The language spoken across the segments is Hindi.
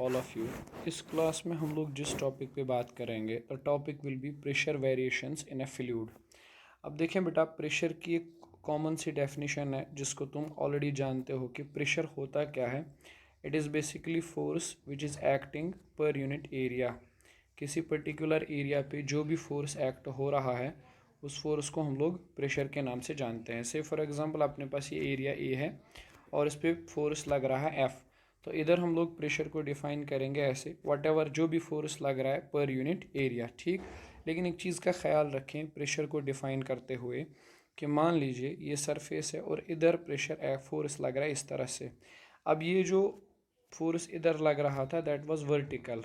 All of you. इस क्लास में हम लोग जिस टॉपिक पे बात करेंगे the topic will be pressure variations in a fluid. अब देखें बेटा, प्रेशर की एक कॉमन सी डेफिनेशन है जिसको तुम ऑलरेडी जानते हो कि प्रेशर होता क्या है। It is basically force which is acting per unit area. किसी पर्टिकुलर एरिया पे जो भी फोर्स एक्ट हो रहा है उस फोर्स को हम लोग प्रेशर के नाम से जानते हैं। से फॉर एग्जांपल अपने पास ये एरिया ए है और इस पर फोर्स लग रहा है एफ़, तो इधर हम लोग प्रेशर को डिफ़ाइन करेंगे ऐसे, वट एवर जो भी फोर्स लग रहा है पर यूनिट एरिया, ठीक। लेकिन एक चीज़ का ख्याल रखें प्रेशर को डिफ़ाइन करते हुए कि मान लीजिए ये सरफेस है और इधर प्रेशर फोर्स लग रहा है इस तरह से। अब ये जो फोर्स इधर लग रहा था दैट वाज वर्टिकल,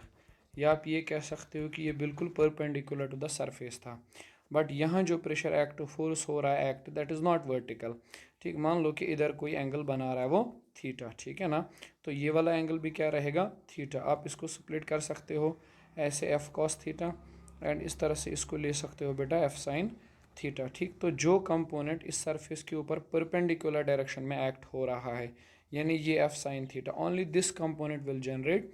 या आप ये कह सकते हो कि ये बिल्कुल परपेंडिकुलर टू द सरफेस था। बट यहाँ जो प्रेशर एक्ट फोर्स हो रहा है act that is not vertical, ठीक। मान लो कि इधर कोई एंगल बना रहा है वो थीटा, ठीक है ना। तो ये वाला एंगल भी क्या रहेगा, थीटा। आप इसको स्प्लिट कर सकते हो ऐसे एफ कॉस थीटा, एंड इस तरह से इसको ले सकते हो बेटा एफ साइन थीटा, ठीक। तो जो कंपोनेंट इस सरफेस के ऊपर परपेंडिकुलर डायरेक्शन में एक्ट हो रहा है यानी ये F sine theta, only this component will generate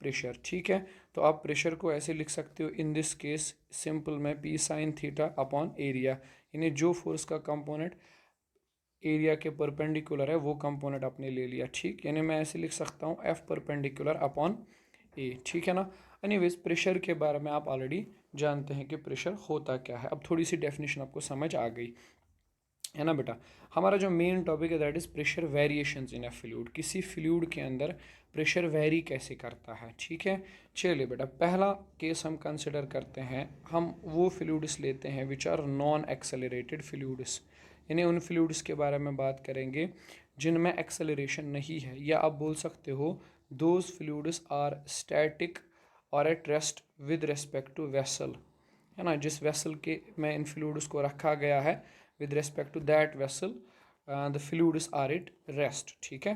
pressure, ठीक है। तो आप प्रेशर को ऐसे लिख सकते हो इन दिस केस सिंपल में P sine theta upon area, यानी जो फोर्स का कंपोनेंट एरिया के परपेंडिकुलर है वो कंपोनेंट आपने ले लिया, ठीक। यानी मैं ऐसे लिख सकता हूँ एफ परपेंडिकुलर अपॉन ए, ठीक है ना। एनीवेज प्रेशर के बारे में आप ऑलरेडी जानते हैं कि प्रेशर होता क्या है। अब थोड़ी सी डेफिनेशन आपको समझ आ गई है ना बेटा। हमारा जो मेन टॉपिक है that is pressure variations in a fluid. किसी फ्लूइड के अंदर प्रेशर वेरी कैसे करता है, ठीक है। चलिए बेटा, पहला केस हम कंसिडर करते हैं। हम वो फ्लूइड्स लेते हैं which are non accelerated fluids, यानी उन फ्लूइड्स के बारे में बात करेंगे जिनमें एक्सेलरेशन नहीं है, या आप बोल सकते हो दोज फ्लूइड्स आर स्टैटिक और at rest with respect to vessel, है ना। जिस वेसल के में इन फ्लूइड्स को रखा गया है with respect to that vessel the fluids are at rest, ठीक है।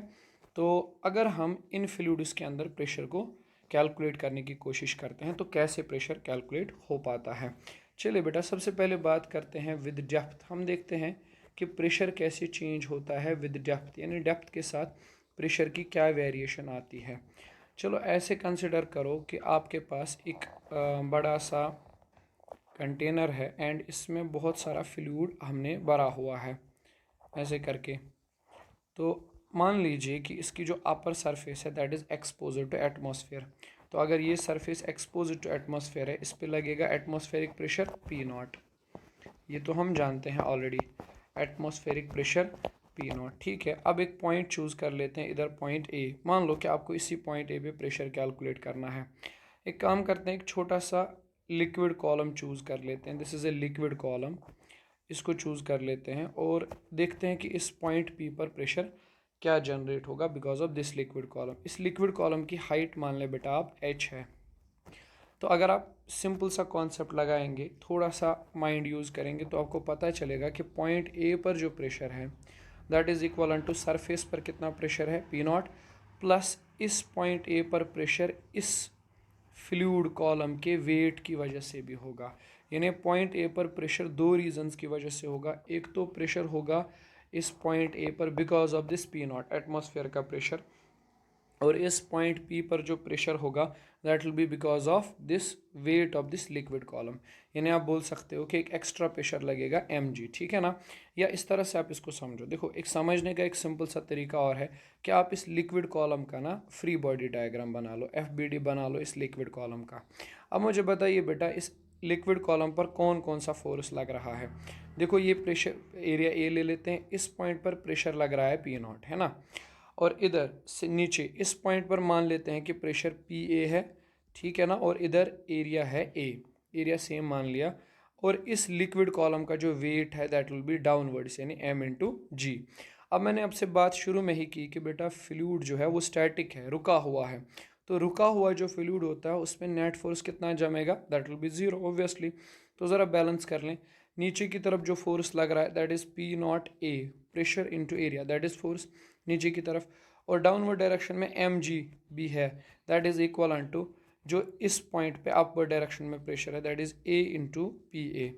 तो अगर हम इन फ्लूइड्स के अंदर प्रेशर को कैलकुलेट करने की कोशिश करते हैं तो कैसे प्रेशर कैलकुलेट हो पाता है। चलिए बेटा, सबसे पहले बात करते हैं विद डेप्थ। हम देखते हैं कि प्रेशर कैसे चेंज होता है विद डेप्थ, यानी डेप्थ के साथ प्रेशर की क्या वेरिएशन आती है। चलो ऐसे कंसिडर करो कि आपके पास एक बड़ा सा कंटेनर है एंड इसमें बहुत सारा फ्लूइड हमने भरा हुआ है ऐसे करके। तो मान लीजिए कि इसकी जो अपर सरफेस है that is exposure to atmosphere. तो अगर ये सरफेस एक्सपोजर टू एटमॉस्फेयर है इस पे लगेगा एटमॉस्फेरिक प्रेशर पी नॉट, ये तो हम जानते हैं already, atmospheric pressure P not, ठीक है। अब एक पॉइंट चूज़ कर लेते हैं इधर पॉइंट ए। मान लो कि आपको इसी पॉइंट ए पे प्रेशर कैलकुलेट करना है। एक काम करते हैं, एक छोटा सा लिक्विड कॉलम चूज़ कर लेते हैं। This is a liquid column, इसको चूज़ कर लेते हैं और देखते हैं कि इस पॉइंट पी पर प्रेशर क्या जनरेट होगा because of this liquid column. इस लिक्विड कॉलम की हाइट मान लें बेटा आप एच है। तो अगर आप सिंपल सा कॉन्सेप्ट लगाएंगे, थोड़ा सा माइंड यूज़ करेंगे तो आपको पता चलेगा कि पॉइंट ए पर जो प्रेशर है that is equal to surface पर कितना प्रेशर है पी नॉट, प्लस इस पॉइंट ए पर प्रेशर इस फ्लूइड कॉलम के वेट की वजह से भी होगा। यानी पॉइंट ए पर प्रेशर दो रीजंस की वजह से होगा। एक तो प्रेशर होगा इस पॉइंट ए पर because of this P not atmosphere का प्रेशर, और इस पॉइंट पी पर जो प्रेशर होगा that will B because of this weight of this liquid column. यानी आप बोल सकते हो कि एक एक्स्ट्रा प्रेशर लगेगा एम जी, ठीक है ना। या इस तरह से आप इसको समझो। देखो, एक समझने का एक सिंपल सा तरीका और है कि आप इस लिक्विड कॉलम का ना फ्री बॉडी डायग्राम बना लो, एफ बी डी बना लो इस लिक्विड कॉलम का। अब मुझे बताइए बेटा, इस लिक्विड कॉलम पर कौन कौन सा फोर्स लग रहा है। देखो, ये प्रेशर एरिया ए ले लेते हैं, इस पॉइंट पर प्रेशर लग रहा है पी नॉट, है ना। और इधर से नीचे इस पॉइंट पर मान लेते हैं कि प्रेशर पी ए है, ठीक है ना। और इधर एरिया है ए, एरिया सेम मान लिया। और इस लिक्विड कॉलम का जो वेट है दैट विल बी डाउनवर्ड्स यानी एम इंटू जी। अब मैंने आपसे बात शुरू में ही की कि बेटा फ्लूइड जो है वो स्टैटिक है, रुका हुआ है। तो रुका हुआ जो फ्लूइड होता है उसमें नेट फोर्स कितना जमेगा, that will be zero obviously. तो ज़रा बैलेंस कर लें। नीचे की तरफ जो फोर्स लग रहा है that is P not a, pressure into area, that is force नीचे की तरफ। और डाउनवर्ड डायरेक्शन में एम जी भी है, दैट इज़ इक्वल टू जो इस पॉइंट पे अपवर्ड डायरेक्शन में प्रेशर है that is A into P A,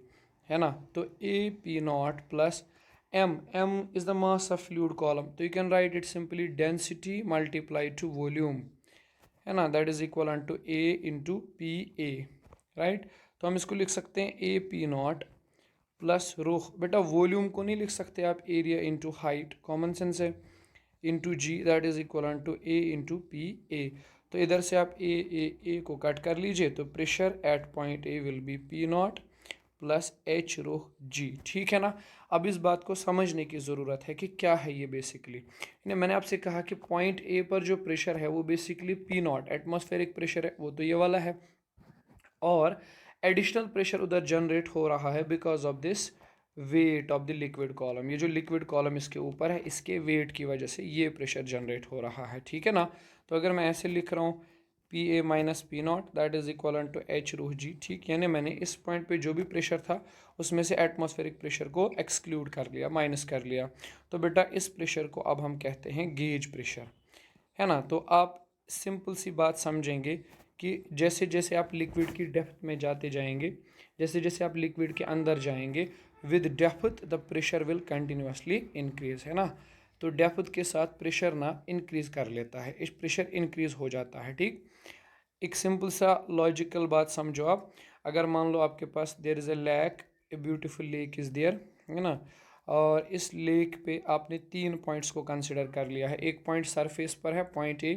है ना। तो A P not plus M, M is the mass of fluid column, तो you can write it simply density multiply to volume, है ना, that is equal to A into P A, right. तो हम इसको लिख सकते हैं A P not plus rho, बेटा वॉल्यूम को नहीं लिख सकते आप area into height, common sense है, into g that is equal to A into P A. तो इधर से आप ए को कट कर लीजिए, तो pressure at point A will be P not plus H rho G, ठीक है ना। अब इस बात को समझने की ज़रूरत है कि क्या है ये बेसिकली। मैंने आपसे कहा कि पॉइंट ए पर जो प्रेशर है वो basically P not atmospheric pressure है, वो तो ये वाला है, और एडिशनल प्रेशर उधर जनरेट हो रहा है because of this weight of the liquid column. ये जो लिक्विड कॉलम इसके ऊपर है, इसके वेट की वजह से ये प्रेशर जनरेट हो रहा है, ठीक है ना। तो अगर मैं ऐसे लिख रहा हूँ P A minus P not that is equal to H rho G, ठीक, यानी मैंने इस पॉइंट पे जो भी प्रेशर था उसमें से एटमॉस्फेरिक प्रेशर को एक्सक्लूड कर लिया, माइनस कर लिया। तो बेटा इस प्रेशर को अब हम कहते हैं गेज प्रेशर, है ना। तो आप सिंपल सी बात समझेंगे कि जैसे जैसे आप लिक्विड की डेप्थ में जाते जाएंगे, जैसे जैसे आप लिक्विड के अंदर जाएंगे, with depth the pressure will continuously increase, है ना। तो डेप्थ के साथ प्रेशर ना इंक्रीज कर लेता है, इस प्रेशर इंक्रीज हो जाता है, ठीक। एक सिंपल सा लॉजिकल बात समझो आप, अगर मान लो आपके पास there is a lake, a beautiful lake is there, है ना, और इस लेक पे आपने 3 पॉइंट्स को कंसिडर कर लिया है। एक पॉइंट सरफेस पर है पॉइंट ए,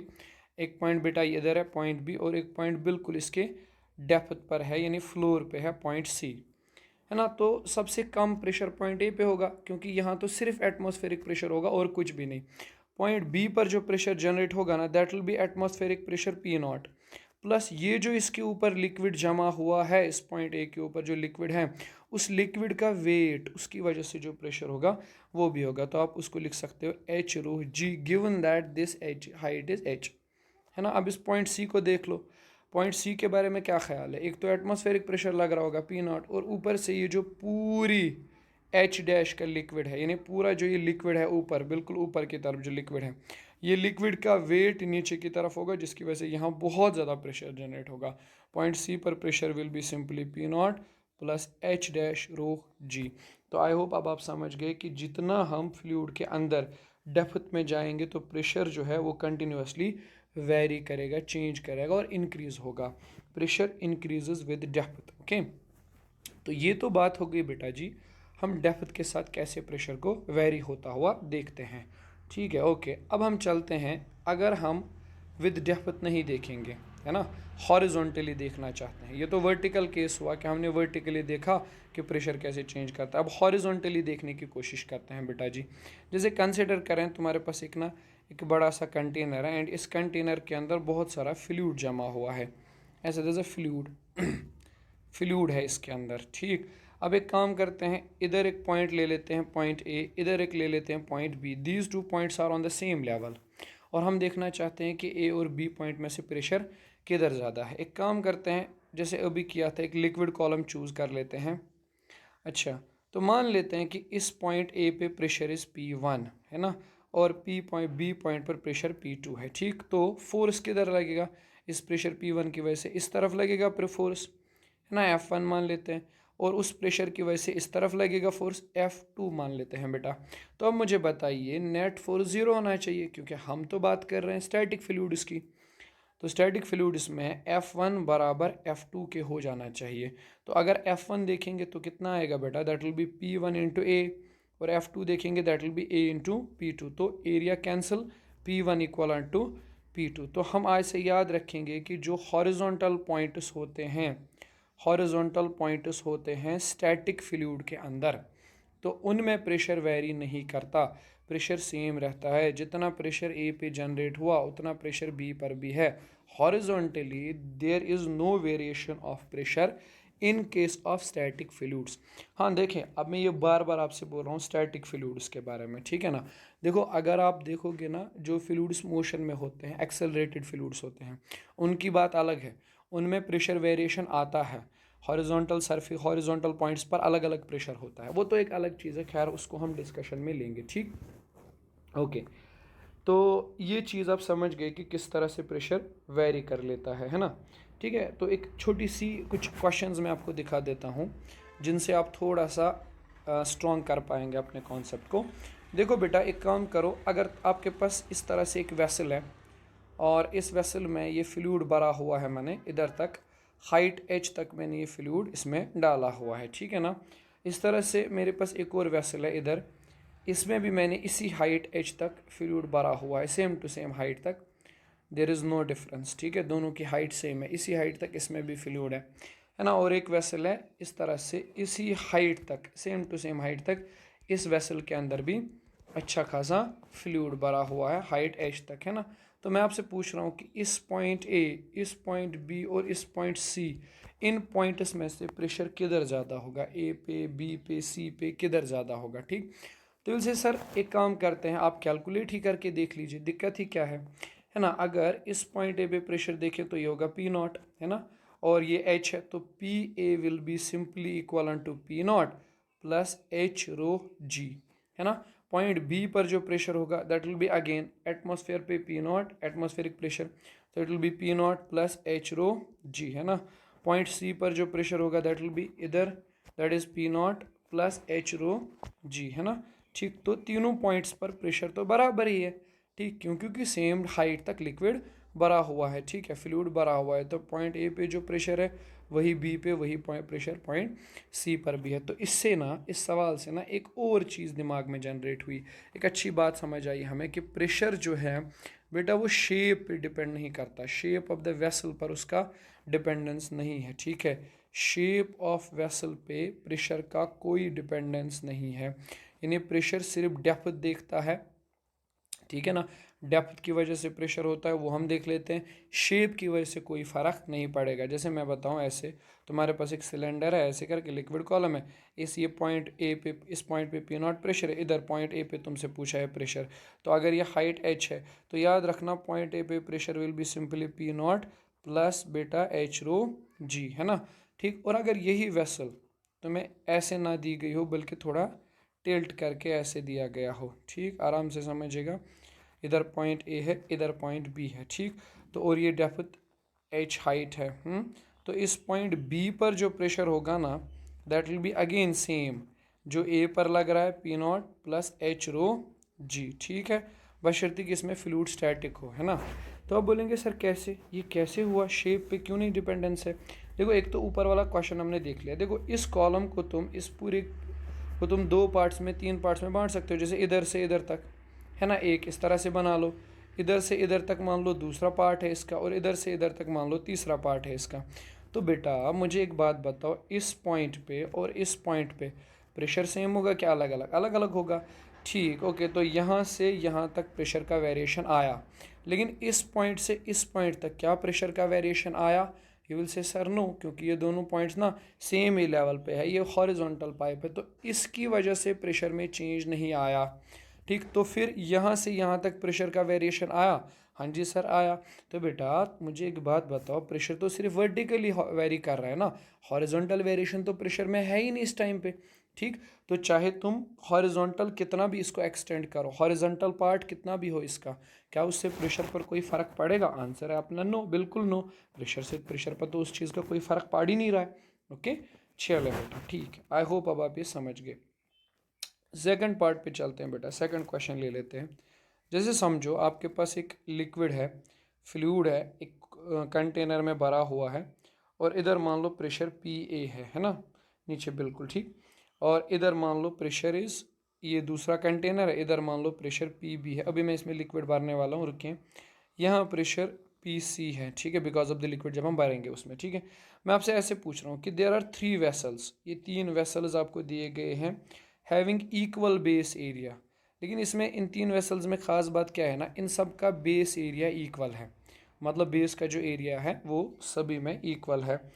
एक पॉइंट बेटा इधर है पॉइंट बी, और एक पॉइंट बिल्कुल इसके डेप्थ पर है यानी फ्लोर पे है पॉइंट सी, है ना। तो सबसे कम प्रेशर पॉइंट ए पे होगा क्योंकि यहाँ तो सिर्फ एटमॉस्फेरिक प्रेशर होगा और कुछ भी नहीं। पॉइंट बी पर जो प्रेशर जनरेट होगा ना that will B atmospheric pressure P not, plus ये जो इसके ऊपर लिक्विड जमा हुआ है, इस पॉइंट ए के ऊपर जो लिक्विड है उस लिक्विड का वेट, उसकी वजह से जो प्रेशर होगा वो भी होगा। तो आप उसको लिख सकते हो h rho g given that this h height is h, है ना। अब इस पॉइंट सी को देख लो, पॉइंट सी के बारे में क्या ख्याल है। एक तो एटमॉस्फेरिक प्रेशर लग रहा होगा पी नॉट, और ऊपर से ये जो पूरी एच डैश का लिक्विड है, यानी पूरा जो ये लिक्विड है ऊपर बिल्कुल ऊपर की तरफ जो लिक्विड है, ये लिक्विड का वेट नीचे की तरफ होगा जिसकी वजह से यहाँ बहुत ज़्यादा प्रेशर जनरेट होगा। पॉइंट सी पर pressure will be simply P not plus H dash rho G. तो आई होप अब आप समझ गए कि जितना हम फ्लूइड के अंदर डेप्थ में जाएंगे तो प्रेशर जो है वो कंटिन्यूसली वेरी करेगा, चेंज करेगा और इंक्रीज होगा। Pressure increases with depth, okay. तो ये तो बात हो गई बेटा जी, हम डेप्थ के साथ कैसे प्रेशर को वेरी होता हुआ देखते हैं, ठीक है, ओके। अब हम चलते हैं, अगर हम विद डेप्थ नहीं देखेंगे, है ना, हॉरिजॉन्टली देखना चाहते हैं। ये तो वर्टिकल केस हुआ कि हमने वर्टिकली देखा कि प्रेशर कैसे चेंज करता है। अब हॉरिजॉन्टली देखने की कोशिश करते हैं बेटा जी। जैसे कंसिडर करें तुम्हारे पास एक बड़ा सा कंटेनर है, एंड इस कंटेनर के अंदर बहुत सारा फ्लूइड जमा हुआ है, ऐसा जैसे फ्लूइड है इसके अंदर, ठीक। अब एक काम करते हैं, इधर एक पॉइंट ले लेते हैं पॉइंट ए, इधर एक ले लेते हैं point B, these 2 points are on the same level, और हम देखना चाहते हैं कि ए और बी पॉइंट में से प्रेशर किधर ज़्यादा है। एक काम करते हैं, जैसे अभी किया था, एक लिक्विड कॉलम चूज़ कर लेते हैं। अच्छा, तो मान लेते हैं कि इस पॉइंट ए पे प्रेशर इज़ P1, है ना, और बी पॉइंट पर प्रेशर P2 है, ठीक। तो फोर्स किधर लगेगा, इस प्रेशर P1 की वजह से इस तरफ लगेगा फोर्स, है ना, F1 मान लेते हैं, और उस प्रेशर की वजह से इस तरफ लगेगा फोर्स, F2 मान लेते हैं बेटा। तो अब मुझे बताइए नेट फोर्स 0 होना चाहिए क्योंकि हम तो बात कर रहे हैं स्टैटिक फ्लूइड्स की। तो स्टैटिक फ्लूइड्स में F1 बराबर F2 के हो जाना चाहिए। तो अगर F1 देखेंगे तो कितना आएगा बेटा, that will be P1 into A, और F2 देखेंगे that will be A into P2। तो area cancel, P1 equal to P2। तो हम आज से याद रखेंगे कि जो हॉरिजॉन्टल पॉइंट्स होते हैं, हॉरिजॉन्टल पॉइंट्स होते हैं स्टैटिक फ्लूइड के अंदर, तो उनमें प्रेशर वेरी नहीं करता, प्रेशर सेम रहता है। जितना प्रेशर ए पे जनरेट हुआ उतना प्रेशर बी पर भी है। Horizontally there is no variation of pressure in case of static fluids. हाँ देखें, अब मैं ये बार बार आपसे बोल रहा हूँ स्टैटिक फ्लूइड्स के बारे में, ठीक है ना। देखो अगर आप देखोगे ना, जो फ्लूइड्स मोशन में होते हैं, एक्सेलरेटेड फ्लूइड्स होते हैं, उनकी बात अलग है, उनमें प्रेशर वेरिएशन आता है। हॉरिजॉन्टल पॉइंट्स पर अलग अलग प्रेशर होता है, वो तो एक अलग चीज़ है, खैर उसको हम डिस्कशन में लेंगे, ठीक, ओके। तो ये चीज़ आप समझ गए कि किस तरह से प्रेशर वेरी कर लेता है ना, ठीक है। तो एक छोटी सी कुछ क्वेश्चंस मैं आपको दिखा देता हूँ जिनसे आप थोड़ा सा स्ट्रॉन्ग कर पाएंगे अपने कॉन्सेप्ट को। देखो बेटा, एक काम करो, अगर आपके पास इस तरह से एक वेसल है और इस वेसल में ये फ्लूइड भरा हुआ है, मैंने इधर तक हाइट h तक मैंने ये फ्लूइड इसमें डाला हुआ है, ठीक है ना। इस तरह से मेरे पास एक और वेसल है इधर, इसमें भी मैंने इसी हाइट h तक फ्लूइड भरा हुआ है, सेम टू सेम हाइट तक, देयर इज़ नो डिफरेंस, ठीक है, दोनों की हाइट सेम है, इसी हाइट तक इसमें भी फ्लूइड है ना। और एक वेसल है इस तरह से इसी हाइट तक, सेम टू सेम हाइट तक, इस वेसल के अंदर भी अच्छा खासा फ्लूइड भरा हुआ है हाइट h तक, है ना। तो मैं आपसे पूछ रहा हूँ कि इस पॉइंट A, इस पॉइंट B और इस पॉइंट C, इन पॉइंट्स में से प्रेशर किधर ज़्यादा होगा, A पे, B पे, C पे किधर ज़्यादा होगा, ठीक। तो इनसे सर एक काम करते हैं, आप कैलकुलेट ही करके देख लीजिए, दिक्कत ही क्या है ना। अगर इस पॉइंट ए पे प्रेशर देखें तो ये होगा पी नॉट, है ना, और ये एच है, तो P A will be simply equal to P not plus H rho G, है ना। पॉइंट बी पर जो प्रेशर होगा that will be again atmosphere पे पी नॉट, एटमॉस्फेरिक प्रेशर, तो it will be P not plus H rho G, है ना। पॉइंट सी पर जो प्रेशर होगा दैट विल बी इधर, that is P not plus H rho G, है ना। ठीक, तो तीनों पॉइंट्स पर प्रेशर तो बराबर ही है, ठीक, क्यों, क्योंकि सेम हाइट तक लिक्विड भरा हुआ है, ठीक है, फ्लूइड भरा हुआ है, तो पॉइंट ए पे जो प्रेशर है वही बी पे, वही प्रेशर पॉइंट सी पर भी है। तो इससे ना, इस सवाल से ना एक और चीज़ दिमाग में जनरेट हुई, एक अच्छी बात समझ आई हमें कि प्रेशर जो है बेटा वो शेप पे डिपेंड नहीं करता, शेप ऑफ द वेसल पर उसका डिपेंडेंस नहीं है, ठीक है, शेप ऑफ वेसल पे प्रेशर का कोई डिपेंडेंस नहीं है, यानी प्रेशर सिर्फ डेप्थ देखता है, ठीक है ना, डेप्थ की वजह से प्रेशर होता है वो हम देख लेते हैं, शेप की वजह से कोई फ़र्क नहीं पड़ेगा। जैसे मैं बताऊं, ऐसे तुम्हारे पास एक सिलेंडर है, ऐसे करके लिक्विड कॉलम है, इस ये पॉइंट ए पे, इस पॉइंट पे पी नॉट प्रेशर है, इधर पॉइंट ए पे तुमसे पूछा है प्रेशर, तो अगर ये हाइट एच है तो याद रखना पॉइंट ए पे pressure will be simply P not plus बेटा एच रो जी, है ना, ठीक। और अगर यही वेसल तुम्हें ऐसे ना दी गई हो बल्कि थोड़ा टिल्ट करके ऐसे दिया गया हो, ठीक, आराम से समझिएगा, इधर पॉइंट ए है, इधर पॉइंट बी है, ठीक, तो और ये डेप्थ एच हाइट है, तो इस पॉइंट बी पर जो प्रेशर होगा ना that will be again same जो ए पर लग रहा है, P not plus H rho G, ठीक है, बशर्ते कि इसमें फ्लूइड स्टैटिक हो, है ना। तो अब बोलेंगे सर कैसे, ये कैसे हुआ, शेप पे क्यों नहीं डिपेंडेंस है। देखो, एक तो ऊपर वाला क्वेश्चन हमने देख लिया, देखो इस कॉलम को तुम, इस पूरे को तुम दो पार्ट्स में, तीन पार्ट्स में बांट सकते हो, जैसे इधर से इधर तक, है ना, एक इस तरह से बना लो, इधर से इधर तक मान लो दूसरा पार्ट है इसका, और इधर से इधर तक मान लो तीसरा पार्ट है इसका। तो बेटा मुझे एक बात बताओ, इस पॉइंट पे और इस पॉइंट पे प्रेशर सेम होगा क्या अलग अलग, अलग अलग होगा, ठीक, ओके, तो यहाँ से यहाँ तक प्रेशर का वेरिएशन आया, लेकिन इस पॉइंट से इस पॉइंट तक क्या प्रेशर का वेरिएशन आया, you will say sir no, क्योंकि ये दोनों पॉइंट्स ना सेम ही लेवल पे है, ये हॉरिजॉन्टल पाइप है, तो इसकी वजह से प्रेशर में चेंज नहीं आया, ठीक। तो फिर यहाँ से यहाँ तक प्रेशर का वेरिएशन आया, हाँ जी सर आया। तो बेटा मुझे एक बात बताओ, प्रेशर तो सिर्फ वर्टिकली वेरी कर रहा है ना, हॉरिजॉन्टल वेरिएशन तो प्रेशर में है ही नहीं इस टाइम पे, ठीक। तो चाहे तुम हॉरिजॉन्टल कितना भी इसको एक्सटेंड करो, हॉरिजॉन्टल पार्ट कितना भी हो इसका, क्या उससे प्रेशर पर कोई फ़र्क पड़ेगा, आंसर है अपना नो, बिल्कुल नो, प्रेशर से प्रेशर पर तो उस चीज़ का कोई फ़र्क पड़ ही नहीं रहा है, ओके। चलो बेटा ठीक है, आई होप अब आप ये समझ गए। सेकंड पार्ट पे चलते हैं बेटा, सेकंड क्वेश्चन ले लेते हैं। जैसे समझो आपके पास एक लिक्विड है, फ्लूइड है, एक कंटेनर में भरा हुआ है, और इधर मान लो प्रेशर पी ए है ना, नीचे बिल्कुल ठीक, और इधर मान लो प्रेशर इज़, ये दूसरा कंटेनर है, इधर मान लो प्रेशर पी बी है, अभी मैं इसमें लिक्विड भरने वाला हूँ, रुकें, यहाँ प्रेशर पी सी है, ठीक है, बिकॉज ऑफ द लिक्विड जब हम भरेंगे उसमें, ठीक है। मैं आपसे ऐसे पूछ रहा हूँ कि देयर आर थ्री वेसल्स, ये तीन वेसल्स आपको दिए गए हैं, हैविंग इक्वल बेस एरिया, लेकिन इसमें इन तीन वेसल्स में ख़ास बात क्या है ना, इन सब का बेस एरिया इक्वल है, मतलब बेस का जो एरिया है वो सभी में इक्वल है।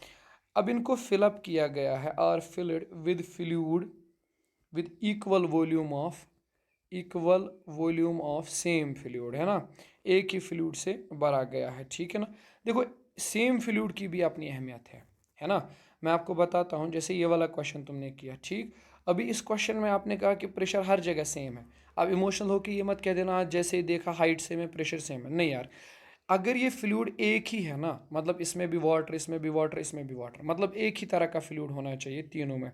अब इनको फिलअप किया गया है, are filled with fluid with equal volume of same fluid, है ना, एक ही फ्लूइड से भरा गया है, ठीक है ना। देखो सेम फ्लूइड की भी अपनी अहमियत है ना। मैं आपको बताता हूँ, जैसे ये वाला क्वेश्चन तुमने किया, ठीक, अभी इस क्वेश्चन में आपने कहा कि प्रेशर हर जगह सेम है, अब इमोशनल होकर ये मत कह देना जैसे ही देखा हाइट सेम है प्रेशर सेम है, नहीं यार, अगर ये फ्लूइड एक ही है ना, मतलब इसमें भी वाटर, इसमें भी वाटर, इसमें भी वाटर, मतलब एक ही तरह का फ्लूइड होना चाहिए तीनों में,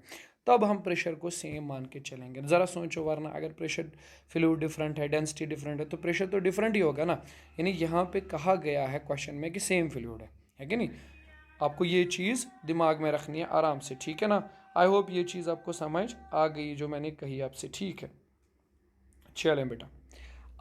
तब हम प्रेशर को सेम मान के चलेंगे। ज़रा सोचो, वरना अगर प्रेशर फ्लूइड डिफरेंट है, डेंसिटी डिफरेंट है, तो प्रेशर तो डिफरेंट ही होगा ना। यानी यहाँ पे कहा गया है क्वेश्चन में कि सेम फ्लूइड है कि नहीं। आपको ये चीज़ दिमाग में रखनी है आराम से, ठीक है ना। आई होप ये चीज़ आपको समझ आ गई जो मैंने कही आपसे, ठीक है। चलें बेटा,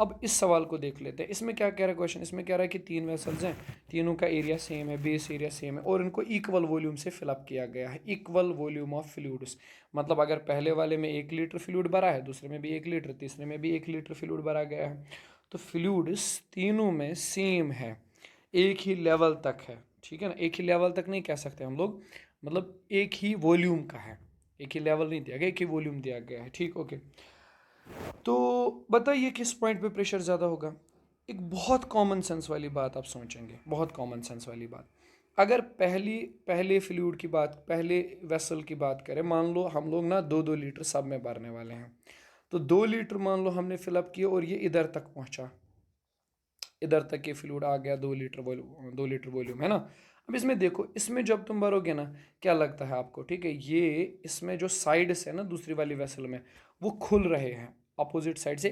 अब इस सवाल को देख लेते हैं। इसमें क्या कह रहा है क्वेश्चन, इसमें कह रहा है कि तीन वेसल्स हैं, तीनों का एरिया सेम है, बेस एरिया सेम है, और इनको इक्वल वॉल्यूम से फिलअप किया गया है, इक्वल वॉल्यूम ऑफ फ्लूइड्स। मतलब अगर पहले वाले में 1 लीटर फ्लूइड भरा है, दूसरे में भी 1 लीटर, तीसरे में भी 1 लीटर फ्लूइड भरा गया है, तो फ्लूइड्स तीनों में सेम है, एक ही लेवल तक है, ठीक है ना। एक ही लेवल तक नहीं कह सकते हम लोग, मतलब एक ही वॉल्यूम का है, एक ही लेवल नहीं दिया गया, एक ही वॉल्यूम दिया गया है, ठीक, ओके। तो बताइए किस पॉइंट पे प्रेशर ज़्यादा होगा। एक बहुत कॉमन सेंस वाली बात आप सोचेंगे, बहुत कॉमन सेंस वाली बात। अगर पहले फ्लूइड की बात, पहले वेसल की बात करें, मान लो हम लोग ना 2-2 लीटर सब में भरने वाले हैं, तो 2 लीटर मान लो हमने फिलअप किया और ये इधर तक पहुंचा, इधर तक ये फ्लूइड आ गया, 2 लीटर वॉल्यूम है ना। अब इसमें देखो, इसमें जब तुम भरोगे ना, क्या लगता है आपको, ठीक है, ये इसमें जो साइड्स है ना दूसरी वाली वेसल में, वो खुल रहे हैं अपोजिट साइड से,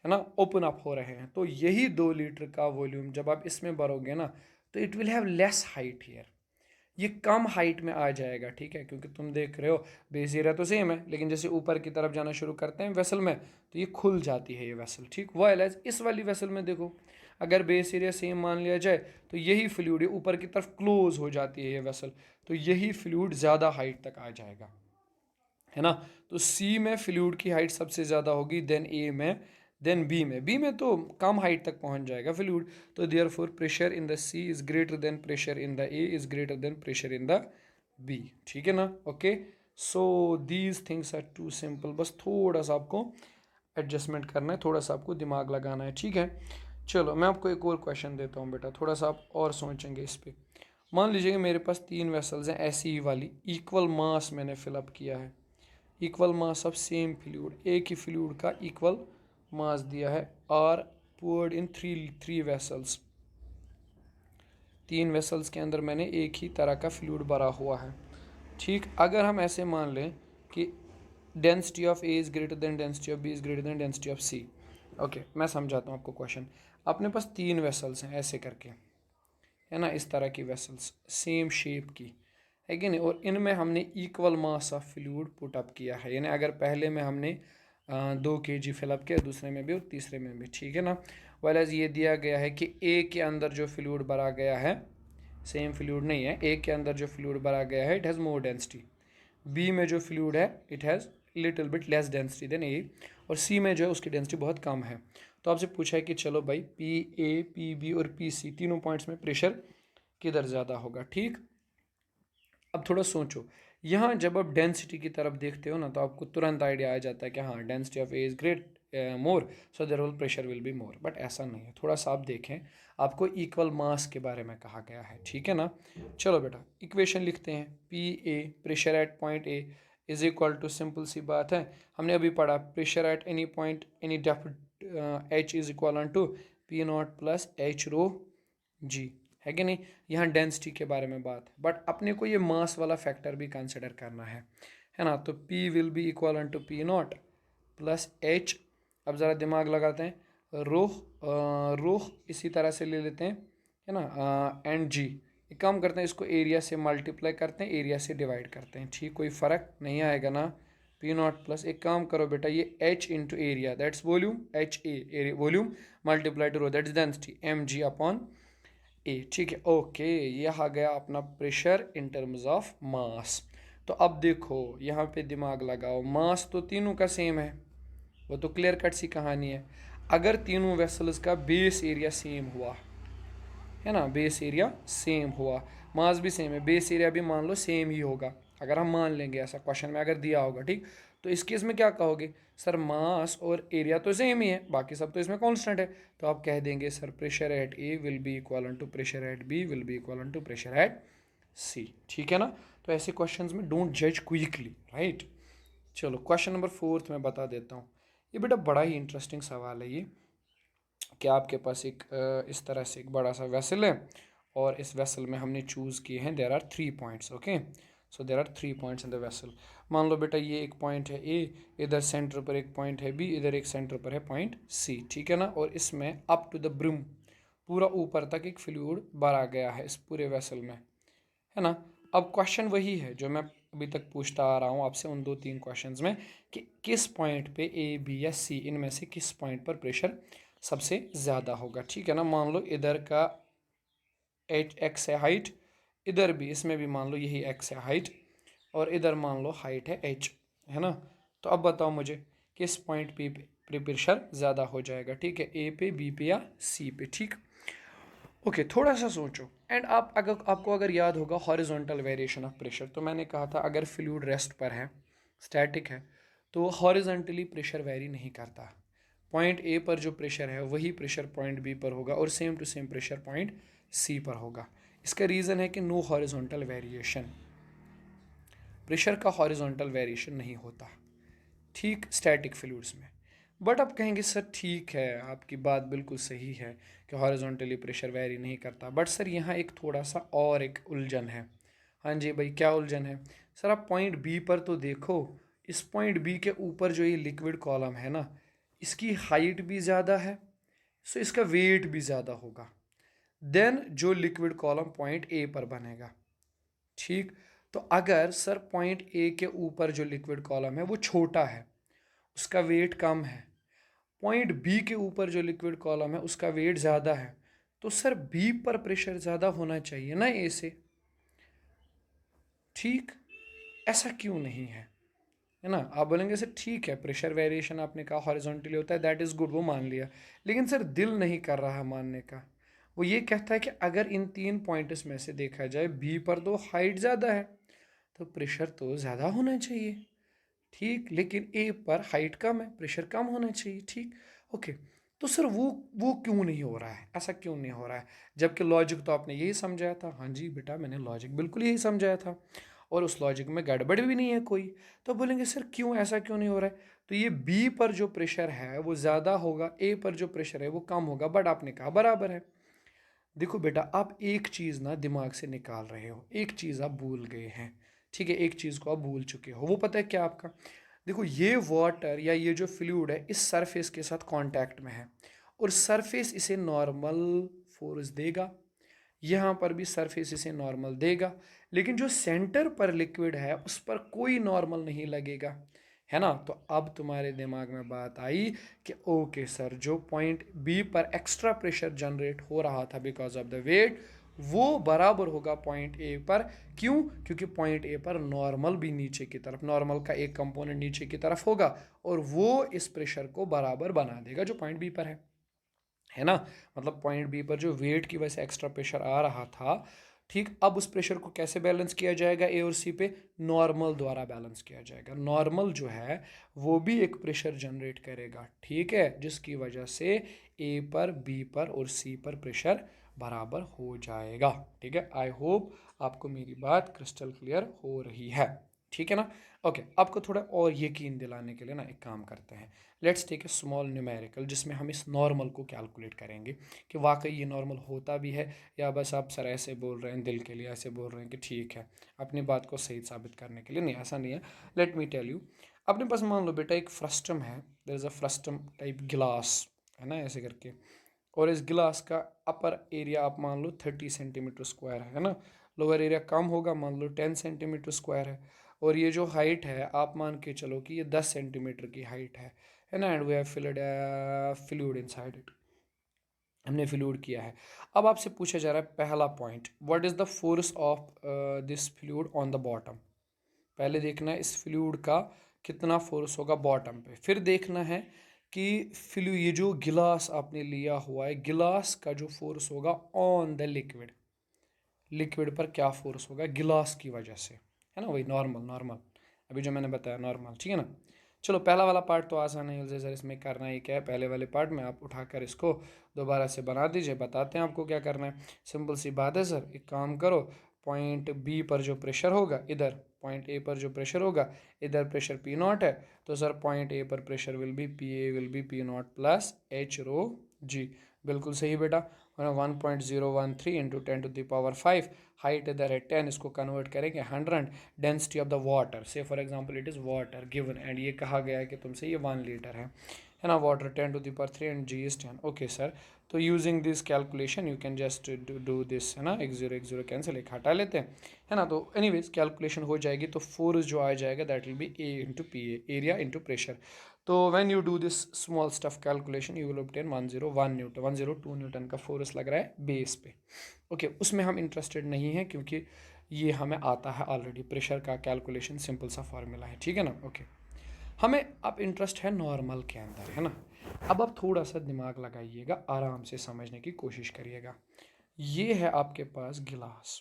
है ना, ओपन अप हो रहे हैं। तो यही 2 लीटर का वॉल्यूम जब आप इसमें भरोगे ना, तो it will have less height here, ये कम हाइट में आ जाएगा, ठीक है, क्योंकि तुम देख रहे हो बेस एरिया तो सेम है, लेकिन जैसे ऊपर की तरफ जाना शुरू करते हैं वेसल में, तो ये खुल जाती है ये वेसल, ठीक। वाइल एज इस वाली वेसल में देखो, अगर बेस एरिया सेम मान लिया जाए, तो यही फ्लूइड ऊपर की तरफ क्लोज हो जाती है ये वेसल, तो यही फ्लूइड ज़्यादा हाइट तक आ जाएगा, है ना। तो सी में फ्लूइड की हाइट सबसे ज़्यादा होगी, देन ए में, देन बी में तो कम हाइट तक पहुंच जाएगा फ्लूइड। तो therefore pressure in the C is greater than pressure in the A is greater than pressure in the B, ठीक है ना, okay. So these things are too simple, बस थोड़ा सा आपको एडजस्टमेंट करना है, थोड़ा सा आपको दिमाग लगाना है, ठीक है। चलो मैं आपको एक और क्वेश्चन देता हूँ बेटा, थोड़ा सा आप और सोचेंगे इस पर। मान लीजिए कि मेरे पास तीन वेसल्स हैं ऐसी ही वाली, इक्वल मास मैंने फिलअप किया है, equal mass of same fluid, एक ही फ्लूइड का इक्वल मास दिया है, are poured in three vessels, तीन वेसल्स के अंदर मैंने एक ही तरह का फ्लूइड भरा हुआ है, ठीक। अगर हम ऐसे मान लें कि density of A is greater than density of B is greater than density of C, okay, मैं समझाता हूँ आपको क्वेश्चन। अपने पास तीन वेसल्स हैं ऐसे करके, है ना, इस तरह की वेसल्स सेम शेप की, है कि नहीं, और इनमें हमने equal mass of fluid put up किया है। यानी अगर पहले में हमने 2 kg फिलअप किया, दूसरे में भी और तीसरे में भी, ठीक है ना। वेल एज ये दिया गया है कि ए के अंदर जो फ्लूइड भरा गया है, सेम फ्लूइड नहीं है, ए के अंदर जो फ्लूइड भरा गया है it has more density, B में जो फ्लूइड है it has little bit less density than A, और सी में जो है उसकी डेंसिटी बहुत कम है। तो आपसे पूछा है कि चलो भाई पी ए, पी बी और पी सी तीनों पॉइंट्स में प्रेशर किधर ज़्यादा होगा, ठीक। अब थोड़ा सोचो, यहाँ जब आप डेंसिटी की तरफ देखते हो ना, तो आपको तुरंत आइडिया आ जाता है कि हाँ density of A is great more, so there will pressure will be more, but ऐसा नहीं है। थोड़ा सा आप देखें, आपको इक्वल मास के बारे में कहा गया है, ठीक है ना। चलो बेटा इक्वेशन लिखते हैं, P A pressure at point A is equal to, simple सी बात है, हमने अभी पढ़ा pressure at any point any depth H is equal to P not plus H rho G, है कि नहीं। यहाँ डेंसिटी के बारे में बात है, बट अपने को ये मास वाला फैक्टर भी कंसिडर करना है ना। तो P will be equal to P not plus h, अब ज़रा दिमाग लगाते हैं, रोह इसी तरह से ले लेते हैं, है ना, एंड जी, एक काम करते हैं, इसको एरिया से मल्टीप्लाई करते हैं, एरिया से डिवाइड करते हैं, ठीक, कोई फ़र्क नहीं आएगा ना। पी नॉट प्लस, एक काम करो बेटा, ये H into area that's volume, H A volume multiply to rho that's density M G upon A, ठीक है, ओके। यह आ गया अपना pressure in terms of mass. तो अब देखो यहाँ पे दिमाग लगाओ, मास तो तीनों का सेम है, वो तो क्लियर कट सी कहानी है। अगर तीनों वेसल्स का बेस एरिया सेम हुआ, है ना, बेस एरिया सेम हुआ, मास भी सेम है, बेस एरिया भी मान लो सेम ही होगा, अगर हम मान लेंगे ऐसा क्वेश्चन में अगर दिया होगा, ठीक। तो इस केस में क्या कहोगे, सर मास और एरिया तो सेम ही है, बाकी सब तो इसमें कांस्टेंट है, तो आप कह देंगे sir pressure at A will be equal to pressure at B will be equal to pressure at C, ठीक है ना। तो ऐसे क्वेश्चंस में डोंट जज क्विकली, राइट। चलो क्वेश्चन नंबर 4 मैं बता देता हूँ, ये बेटा बड़ा ही इंटरेस्टिंग सवाल है ये। कि आपके पास एक इस तरह से एक बड़ा सा वेसल है और इस वेसल में हमने चूज़ किए हैं there are 3 points. Okay, so there are 3 points in the vessel. मान लो बेटा ये एक पॉइंट है ए, इधर सेंटर पर एक पॉइंट है बी, इधर एक सेंटर पर है पॉइंट सी, ठीक है ना। और इसमें अप टू द ब्रिम पूरा ऊपर तक एक फ्लूइड भरा गया है इस पूरे वेसल में, है ना। अब क्वेश्चन वही है जो मैं अभी तक पूछता आ रहा हूँ आपसे उन 2-3 क्वेश्चंस में कि किस पॉइंट पे ए बी या सी इनमें से किस पॉइंट पर प्रेशर सबसे ज़्यादा होगा, ठीक है ना। मान लो इधर का एच एक्स है हाइट, इधर भी इसमें भी मान लो यही एक्स है हाइट, और इधर मान लो हाइट है एच, है ना। तो अब बताओ मुझे किस पॉइंट पे प्रेशर ज़्यादा हो जाएगा, ठीक है, ए पे, बी पे या सी पे, ठीक। ओके, थोड़ा सा सोचो। एंड आप अगर आपको अगर याद होगा हॉरिजॉन्टल वेरिएशन ऑफ प्रेशर, तो मैंने कहा था अगर फ्लूइड रेस्ट पर है, स्टैटिक है, तो हॉरिजॉन्टली प्रेशर वेरी नहीं करता। पॉइंट ए पर जो प्रेशर है वही प्रेशर पॉइंट बी पर होगा और same to same pressure point C पर होगा। इसका रीज़न है कि नो हॉरिजॉन्टल वेरिएशन, प्रेशर का हॉरिजॉन्टल वेरिएशन नहीं होता, ठीक, स्टैटिक फ्लूइड्स में। बट आप कहेंगे सर ठीक है, आपकी बात बिल्कुल सही है कि हॉरिजॉन्टली प्रेशर वेरी नहीं करता, बट सर यहाँ एक थोड़ा सा और एक उलझन है। हाँ जी भाई, क्या उलझन है सर? आप पॉइंट बी पर तो देखो, इस पॉइंट बी के ऊपर जो ये लिक्विड कॉलम है ना, इसकी हाइट भी ज़्यादा है, सो इसका वेट भी ज़्यादा होगा देन जो लिक्विड कॉलम पॉइंट ए पर बनेगा, ठीक। तो अगर सर पॉइंट ए के ऊपर जो लिक्विड कॉलम है वो छोटा है, उसका वेट कम है, पॉइंट बी के ऊपर जो लिक्विड कॉलम है उसका वेट ज़्यादा है, तो सर बी पर प्रेशर ज़्यादा होना चाहिए ना ए से, ठीक। ऐसा क्यों नहीं है ना। आप बोलेंगे सर ठीक है, प्रेशर वेरिएशन आपने कहा हॉरिजॉन्टली होता है, दैट इज़ गुड, वो मान लिया। लेकिन सर दिल नहीं कर रहा है मानने का। वो ये कहता है कि अगर इन 3 पॉइंट्स में से देखा जाए बी पर तो हाइट ज़्यादा है, तो प्रेशर तो ज़्यादा होना चाहिए, ठीक। लेकिन ए पर हाइट कम है, प्रेशर कम होना चाहिए, ठीक। ओके, तो सर वो क्यों नहीं हो रहा है, ऐसा क्यों नहीं हो रहा है? जबकि लॉजिक तो आपने यही समझाया था। हाँ जी बेटा, मैंने लॉजिक बिल्कुल यही समझाया था और उस लॉजिक में गड़बड़ भी नहीं है कोई। तो बोलेंगे सर क्यों, ऐसा क्यों नहीं हो रहा है? तो ये बी पर जो प्रेशर है वो ज़्यादा होगा, ए पर जो प्रेशर है वो कम होगा, बट आपने कहा बराबर है। देखो बेटा, आप एक चीज़ ना दिमाग से निकाल रहे हो, एक चीज़ आप भूल गए हैं, ठीक है, एक चीज़ को आप भूल चुके हो। वो पता है क्या आपका? देखो, ये वाटर या ये जो फ्लूइड है इस सरफेस के साथ कांटेक्ट में है और सरफेस इसे नॉर्मल फोर्स देगा, यहाँ पर भी सरफेस इसे नॉर्मल देगा, लेकिन जो सेंटर पर लिक्विड है उस पर कोई नॉर्मल नहीं लगेगा, है ना। तो अब तुम्हारे दिमाग में बात आई कि ओके सर, जो पॉइंट बी पर एक्स्ट्रा प्रेशर जनरेट हो रहा था बिकॉज ऑफ द वेट, वो बराबर होगा पॉइंट ए पर। क्यों? क्योंकि पॉइंट ए पर नॉर्मल भी नीचे की तरफ, नॉर्मल का एक कंपोनेंट नीचे की तरफ होगा और वो इस प्रेशर को बराबर बना देगा जो पॉइंट बी पर है ना। मतलब पॉइंट बी पर जो वेट की वजह से एक्स्ट्रा प्रेशर आ रहा था, ठीक, अब उस प्रेशर को कैसे बैलेंस किया जाएगा ए और सी पे? नॉर्मल द्वारा बैलेंस किया जाएगा। नॉर्मल जो है वो भी एक प्रेशर जनरेट करेगा, ठीक है, जिसकी वजह से ए पर, बी पर और सी पर प्रेशर बराबर हो जाएगा, ठीक है। आई होप आपको मेरी बात क्रिस्टल क्लियर हो रही है, ठीक है ना। ओके, आपको थोड़ा और यकीन दिलाने के लिए ना एक काम करते हैं, let's take a small numerical जिसमें हम इस नॉर्मल को कैलकुलेट करेंगे कि वाकई ये नॉर्मल होता भी है या बस आप सर ऐसे बोल रहे हैं, दिल के लिए ऐसे बोल रहे हैं कि ठीक है, अपनी बात को सही साबित करने के लिए। नहीं, ऐसा नहीं है। लेट मी टेल यू, अपने पास मान लो बेटा एक फ्रस्टम है, there is a frustum type गिलास, है ना, ऐसे करके। और इस गिलास का अपर एरिया आप मान लो 30 सेंटीमीटर स्क्वायर है ना। लोअर एरिया कम होगा, मान लो 10 सेंटीमीटर स्क्वायर है। और ये जो हाइट है आप मान के चलो कि ये 10 सेंटीमीटर की हाइट है ना। And we have filled fluid inside it, हमने फ्लूइड किया है। अब आपसे पूछा जा रहा है पहला point, what is the force of this fluid on the bottom. पहले देखना है इस फ्लूइड का कितना फोर्स होगा बॉटम पे, फिर देखना है कि फ्लू ये जो गिलास आपने लिया हुआ है, गिलास का जो फोर्स होगा ऑन द लिक्विड, लिक्विड पर क्या फोर्स होगा गिलास की वजह से, है ना। वही नॉर्मल, नॉर्मल अभी जो मैंने बताया नॉर्मल, ठीक है ना। चलो, पहला वाला पार्ट तो आसान है सर, इसमें करना ही क्या है, पहले वाले पार्ट में आप उठाकर इसको दोबारा से बना दीजिए, बताते हैं आपको क्या करना है। सिंपल सी बात है सर, एक काम करो, पॉइंट बी पर जो प्रेशर होगा, इधर पॉइंट ए पर जो प्रेशर होगा, इधर प्रेशर पी नॉट है, तो सर पॉइंट ए पर pressure will be P A will be P not plus H rho G बिल्कुल सही बेटा। 1.013 इंटू 10⁵ हाइट इधर है 10, इसको कन्वर्ट करेंगे 100, डेंसिटी ऑफ द वाटर से for example it is water given and ये कहा गया है कि तुमसे ये 1 लीटर है ना, water 10⁵ and G is 10। Okay sir, तो using this calculation you can just do this, है ना, एक जीरो कैंसिल, एक हटा लेते हैं, है ना। तो एनीवेज कैलकुलेशन हो जाएगी, तो फोर्स जो आ जाएगा that will be A into P A, area into pressure. तो when you do this small stuff calculation you will obtain 101 newton, 102 newton का फोर्स लग रहा है बेस पे। ओके उसमें हम इंटरेस्टेड नहीं है क्योंकि ये हमें आता है ऑलरेडी, प्रेशर का कैलकुलेशन सिंपल सा फॉर्मूला है, ठीक है ना। ओके हमें अब इंटरेस्ट है नॉर्मल के अंदर, है ना। अब आप थोड़ा सा दिमाग लगाइएगा, आराम से समझने की कोशिश करिएगा। ये है आपके पास गिलास,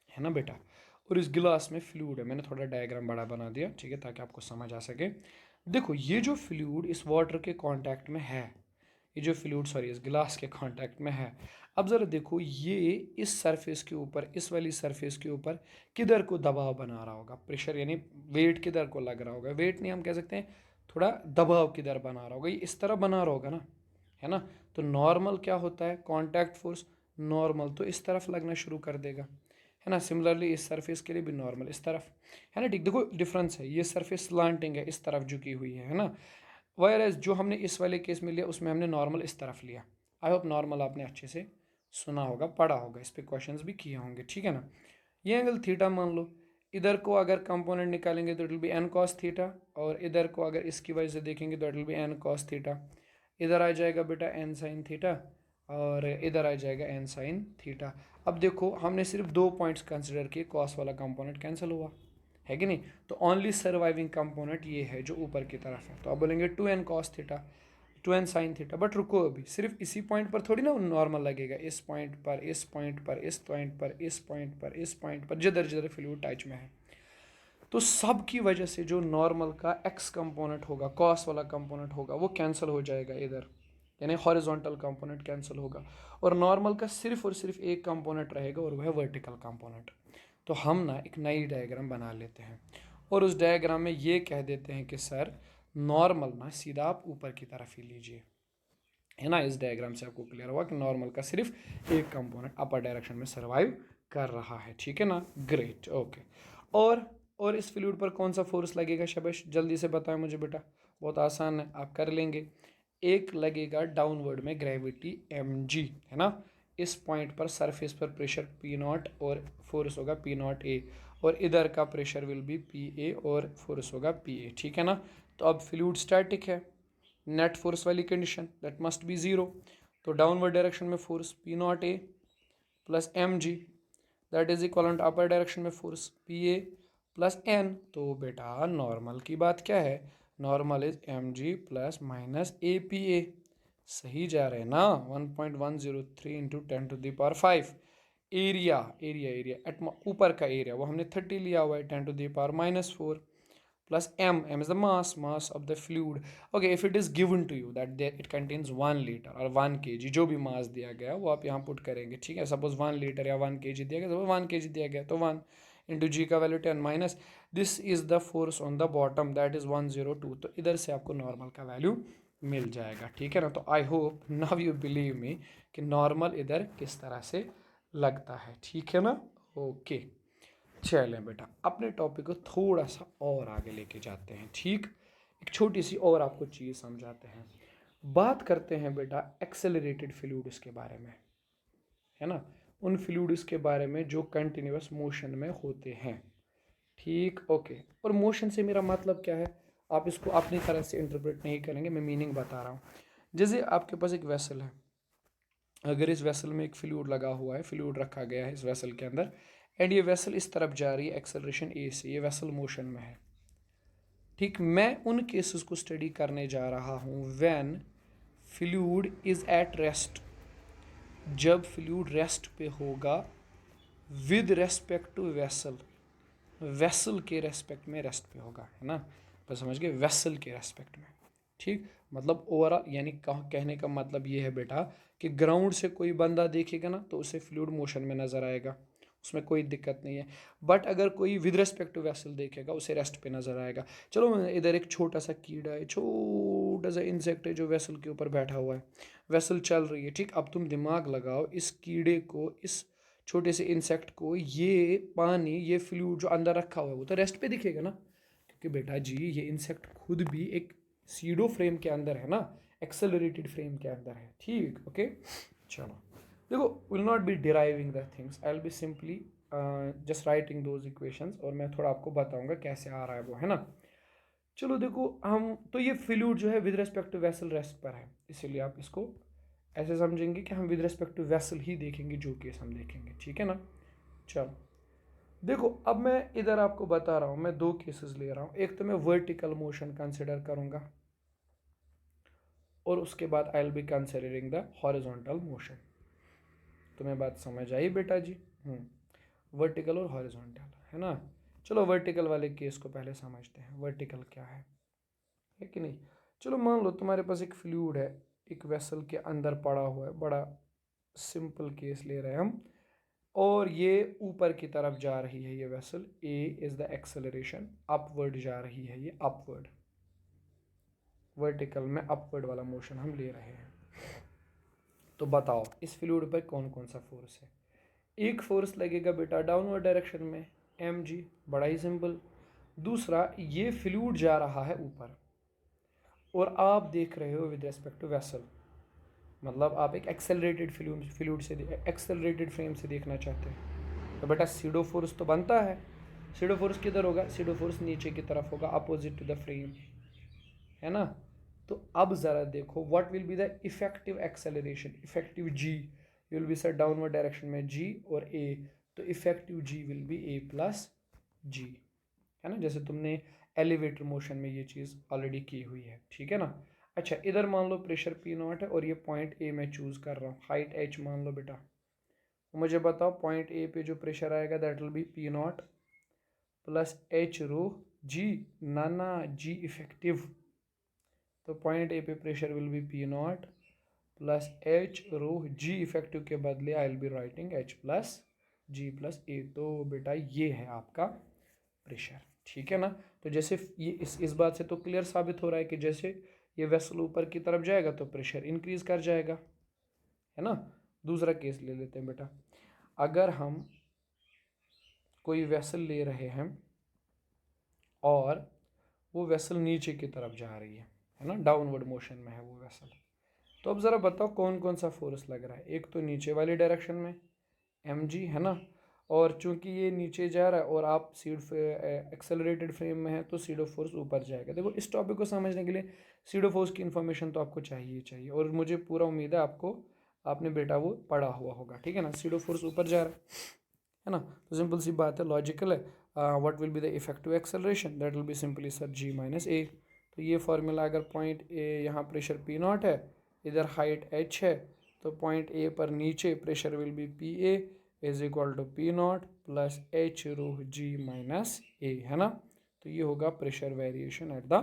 है ना बेटा, और इस गिलास में फ्लूइड है। मैंने थोड़ा डायग्राम बड़ा बना दिया, ठीक है, ताकि आपको समझ आ सके। देखो ये जो फ्लूइड इस वाटर के कांटेक्ट में है, ये जो फ्लूइड सॉरी इस गिलास के कांटेक्ट में है, अब ज़रा देखो ये इस सरफेस के ऊपर, इस वाली सरफेस के ऊपर किधर को दबाव बना रहा होगा, प्रेशर यानी वेट किधर को लग रहा होगा, वेट नहीं हम कह सकते हैं, थोड़ा दबाव किधर बना रहा होगा, ये इस तरह बना रहा होगा ना, है ना। तो नॉर्मल क्या होता है, कांटेक्ट फोर्स, नॉर्मल तो इस तरफ लगना शुरू कर देगा, है ना। सिमिलरली इस सरफेस के लिए भी नॉर्मल इस तरफ, है ना। ठीक, देखो डिफरेंस है, ये सरफेस स्लांटिंग है, इस तरफ झुकी हुई है ना। वायरस जो हमने इस वाले केस में लिया उसमें हमने नॉर्मल इस तरफ लिया। आई होप नॉर्मल आपने अच्छे से सुना होगा, पढ़ा होगा, इस पे क्वेश्चंस भी किए होंगे, ठीक है ना। ये एंगल थीटा मान लो, इधर को अगर कंपोनेंट निकालेंगे तो it will be N cos theta, और इधर को अगर इसकी वजह से देखेंगे तो it will be N cos theta. इधर आ जाएगा बेटा एन साइन थीटा, और इधर आ जाएगा एन साइन थीटा। अब देखो हमने सिर्फ दो पॉइंट्स कंसिडर किए, कॉस वाला कंपोनेंट कैंसिल हुआ, है कि नहीं। तो ओनली सर्वाइविंग कंपोनेंट ये है जो ऊपर की तरफ है, तो अब बोलेंगे 2n cos theta, 2n sine theta. But रुको, अभी सिर्फ इसी पॉइंट पर थोड़ी ना नॉर्मल लगेगा, इस पॉइंट पर, इस पॉइंट पर, इस पॉइंट पर, इस पॉइंट पर, इस पॉइंट पर, जिधर जिधर फ्लूइड टच में है। तो सब की वजह से जो नॉर्मल का एक्स कंपोनेंट होगा, कॉस वाला कंपोनेंट होगा, वो कैंसिल हो जाएगा इधर, यानी हॉरिजॉन्टल कंपोनेंट कैंसिल होगा, और नॉर्मल का सिर्फ और सिर्फ एक कंपोनेंट रहेगा और वह है वर्टिकल कंपोनेंट। तो हम ना एक नई डायग्राम बना लेते हैं, और उस डायग्राम में ये कह देते हैं कि सर नॉर्मल ना सीधा आप ऊपर की तरफ ही लीजिए, है ना। इस डायग्राम से आपको क्लियर हुआ कि नॉर्मल का सिर्फ एक कंपोनेंट अपर डायरेक्शन में सर्वाइव कर रहा है, ठीक है ना। Great, okay. और इस फ्लूइड पर कौन सा फोर्स लगेगा शबाश, जल्दी से बताएं मुझे बेटा, बहुत आसान है, आप कर लेंगे। एक लगेगा डाउनवर्ड में ग्रेविटी mg, है ना। इस पॉइंट पर सरफेस पर प्रेशर P0 और फोर्स होगा P0 A, और इधर का प्रेशर विल बी PA और फोर्स होगा PA, ठीक है ना। तो अब फ्लूइड स्टैटिक है, नेट फोर्स वाली condition that must be zero. तो डाउनवर्ड डायरेक्शन में force P0 A plus mg, that is equal to upper direction में फोर्स PA प्लस n। तो बेटा नॉर्मल की बात क्या है, normal is mg plus minus APA, सही जा रहे हैं ना। 1.103 इंटू 10⁵। एरिया एरिया एरिया एटमो ऊपर का एरिया वो हमने 30 लिया हुआ है, 10⁻⁻⁴ plus m is the mass of the fluid. Okay, if it is given to you that it contains 1 liter or 1 kg, जो भी मास दिया गया वो आप यहाँ पुट करेंगे, ठीक है। सपोज 1 लीटर या 1 kg दिया गया, तो 1 kg दिया गया तो 1 इंटू जी का value 10 minus this is the force on the bottom that is 102। तो इधर से आपको नॉर्मल का वैल्यू मिल जाएगा, ठीक है ना। तो I hope now you believe me कि नॉर्मल इधर किस तरह से लगता है, ठीक है ना। ओके चलें बेटा, अपने टॉपिक को थोड़ा सा और आगे लेके जाते हैं, ठीक। एक छोटी सी और आपको चीज़ समझाते हैं, बात करते हैं बेटा एक्सेलरेटेड फ्लूइड्स के बारे में, है ना। उन फ्लूइड्स के बारे में जो कंटिन्यूअस मोशन में होते हैं, ठीक। ओके, और मोशन से मेरा मतलब क्या है, आप इसको अपनी तरह से इंटरप्रेट नहीं करेंगे, मैं मीनिंग बता रहा हूँ। जैसे आपके पास एक वेसल है, अगर इस वेसल में एक फ्लूइड लगा हुआ है, फ्लूइड रखा गया है इस वेसल के अंदर, एंड ये वेसल इस तरफ जा रही है एक्सेलरेशन ए से, ये वेसल मोशन में है, ठीक। मैं उन केसेस को स्टडी करने जा रहा हूँ when fluid is at rest, जब फ्लूइड रेस्ट पे होगा with respect to vessel, vessel के रेस्पेक्ट में रेस्ट पे होगा, है ना। बस समझ गए, वेसल के रेस्पेक्ट में, ठीक। मतलब ओवरऑल यानी कहने का मतलब ये है बेटा कि ग्राउंड से कोई बंदा देखेगा ना तो उसे फ्लूइड मोशन में नज़र आएगा, उसमें कोई दिक्कत नहीं है। बट अगर कोई विद रेस्पेक्ट टू वेसल देखेगा उसे रेस्ट पे नज़र आएगा। चलो इधर एक छोटा सा कीड़ा है, छोटा छोटा सा इंसेक्ट है जो वेसल के ऊपर बैठा हुआ है, वेसल चल रही है, ठीक। अब तुम दिमाग लगाओ, इस कीड़े को, इस छोटे से इंसेक्ट को ये पानी, ये फ्लूइड जो अंदर रखा हुआ है वो तो रेस्ट पे दिखेगा ना, क्योंकि बेटा जी ये इंसेक्ट खुद भी एक सीडो फ्रेम के अंदर है ना, एक्सेलरेटेड फ्रेम के अंदर है, ठीक। ओके चलो देखो, will not be deriving the things, I will be simply just writing those equations, और मैं थोड़ा आपको बताऊंगा कैसे आ रहा है वो, है ना। चलो देखो, हम तो ये फ्लूइड जो है with respect to vessel rest पर है, इसीलिए आप इसको ऐसे समझेंगे कि हम विद रिस्पेक्ट टू वेसल ही देखेंगे जो केस हम देखेंगे, ठीक है ना। चलो देखो, अब मैं इधर आपको बता रहा हूँ, मैं दो केसेस ले रहा हूँ, एक तो मैं वर्टिकल मोशन कंसिडर करूँगा और उसके बाद आई will be considering the horizontal motion. तुम्हें बात समझ आई बेटा जी? वर्टिकल और हॉरिजॉन्टल, है ना। चलो वर्टिकल वाले केस को पहले समझते हैं, वर्टिकल क्या है कि नहीं। चलो मान लो तुम्हारे पास एक फ्लूइड है, एक वेसल के अंदर पड़ा हुआ है, बड़ा सिंपल केस ले रहे हैं हम, और ये ऊपर की तरफ जा रही है ये vessel, A is the acceleration, upward जा रही है ये, अपवर्ड, वर्टिकल में अपवर्ड वाला मोशन हम ले रहे हैं। तो बताओ इस फ्लूइड पर कौन कौन सा फोर्स है। एक फोर्स लगेगा बेटा डाउनवर्ड डायरेक्शन में, एम जी, बड़ा ही सिंपल। दूसरा, ये फ्लूइड जा रहा है ऊपर और आप देख रहे हो विद रेस्पेक्ट टू वेसल, मतलब आप एक एक्सेलरेटेड फ्लूइड से, एक्सेलरेटेड फ्रेम से देखना चाहते हैं, तो बेटा सीडो फोर्स तो बनता है। सीडो फोर्स किधर होगा? सीडो फोर्स नीचे की तरफ होगा, अपोजिट टू द फ्रेम, है ना। तो अब ज़रा देखो what will be the effective acceleration, effective G, you will be sir downward direction में जी और ए, तो effective G will be A plus G, है ना, जैसे तुमने एलिवेटर मोशन में ये चीज़ ऑलरेडी की हुई है, ठीक है ना। अच्छा, इधर मान लो प्रेशर पी नॉट है और ये पॉइंट ए मैं चूज़ कर रहा हूँ, हाइट एच मान लो बेटा, मुझे बताओ पॉइंट ए पे जो प्रेशर आएगा that will be P not plus H rho G, ना जी इफेक्टिव, तो पॉइंट ए पे pressure will be P not plus H rho G effective के बदले I will be writing H plus G plus A, तो बेटा ये है आपका प्रेशर, ठीक है ना। तो जैसे ये इस बात से तो क्लियर साबित हो रहा है कि जैसे ये वेसल ऊपर की तरफ जाएगा तो प्रेशर इंक्रीज कर जाएगा, है ना। दूसरा केस ले लेते हैं बेटा, अगर हम कोई वेसल ले रहे हैं और वो वेसल नीचे की तरफ जा रही है ना, डाउनवर्ड मोशन में है वो वेसल, तो अब ज़रा बताओ कौन कौन सा फोर्स लग रहा है। एक तो नीचे वाली डायरेक्शन में एम जी, है ना, और चूंकि ये नीचे जा रहा है और आप सीड एक्सेलरेटेड फ्रेम में है तो सीडो फोर्स ऊपर जाएगा। देखो इस टॉपिक को समझने के लिए सीडो फोर्स की इन्फॉर्मेशन तो आपको चाहिए, और मुझे पूरा उम्मीद है आपको, आपने बेटा वो पढ़ा हुआ होगा, ठीक है ना। सीडो फोर्स ऊपर जा रहा है ना, तो सिंपल सी बात है, लॉजिकल है। What will be the effective acceleration, that will be simply sir G minus A. तो ये फार्मूला, अगर पॉइंट ए यहाँ प्रेशर पी नॉट है, इधर हाइट एच है, तो पॉइंट ए पर नीचे pressure will be P A is equal to P not plus H rho G minus A, है ना। तो ये होगा pressure variation at the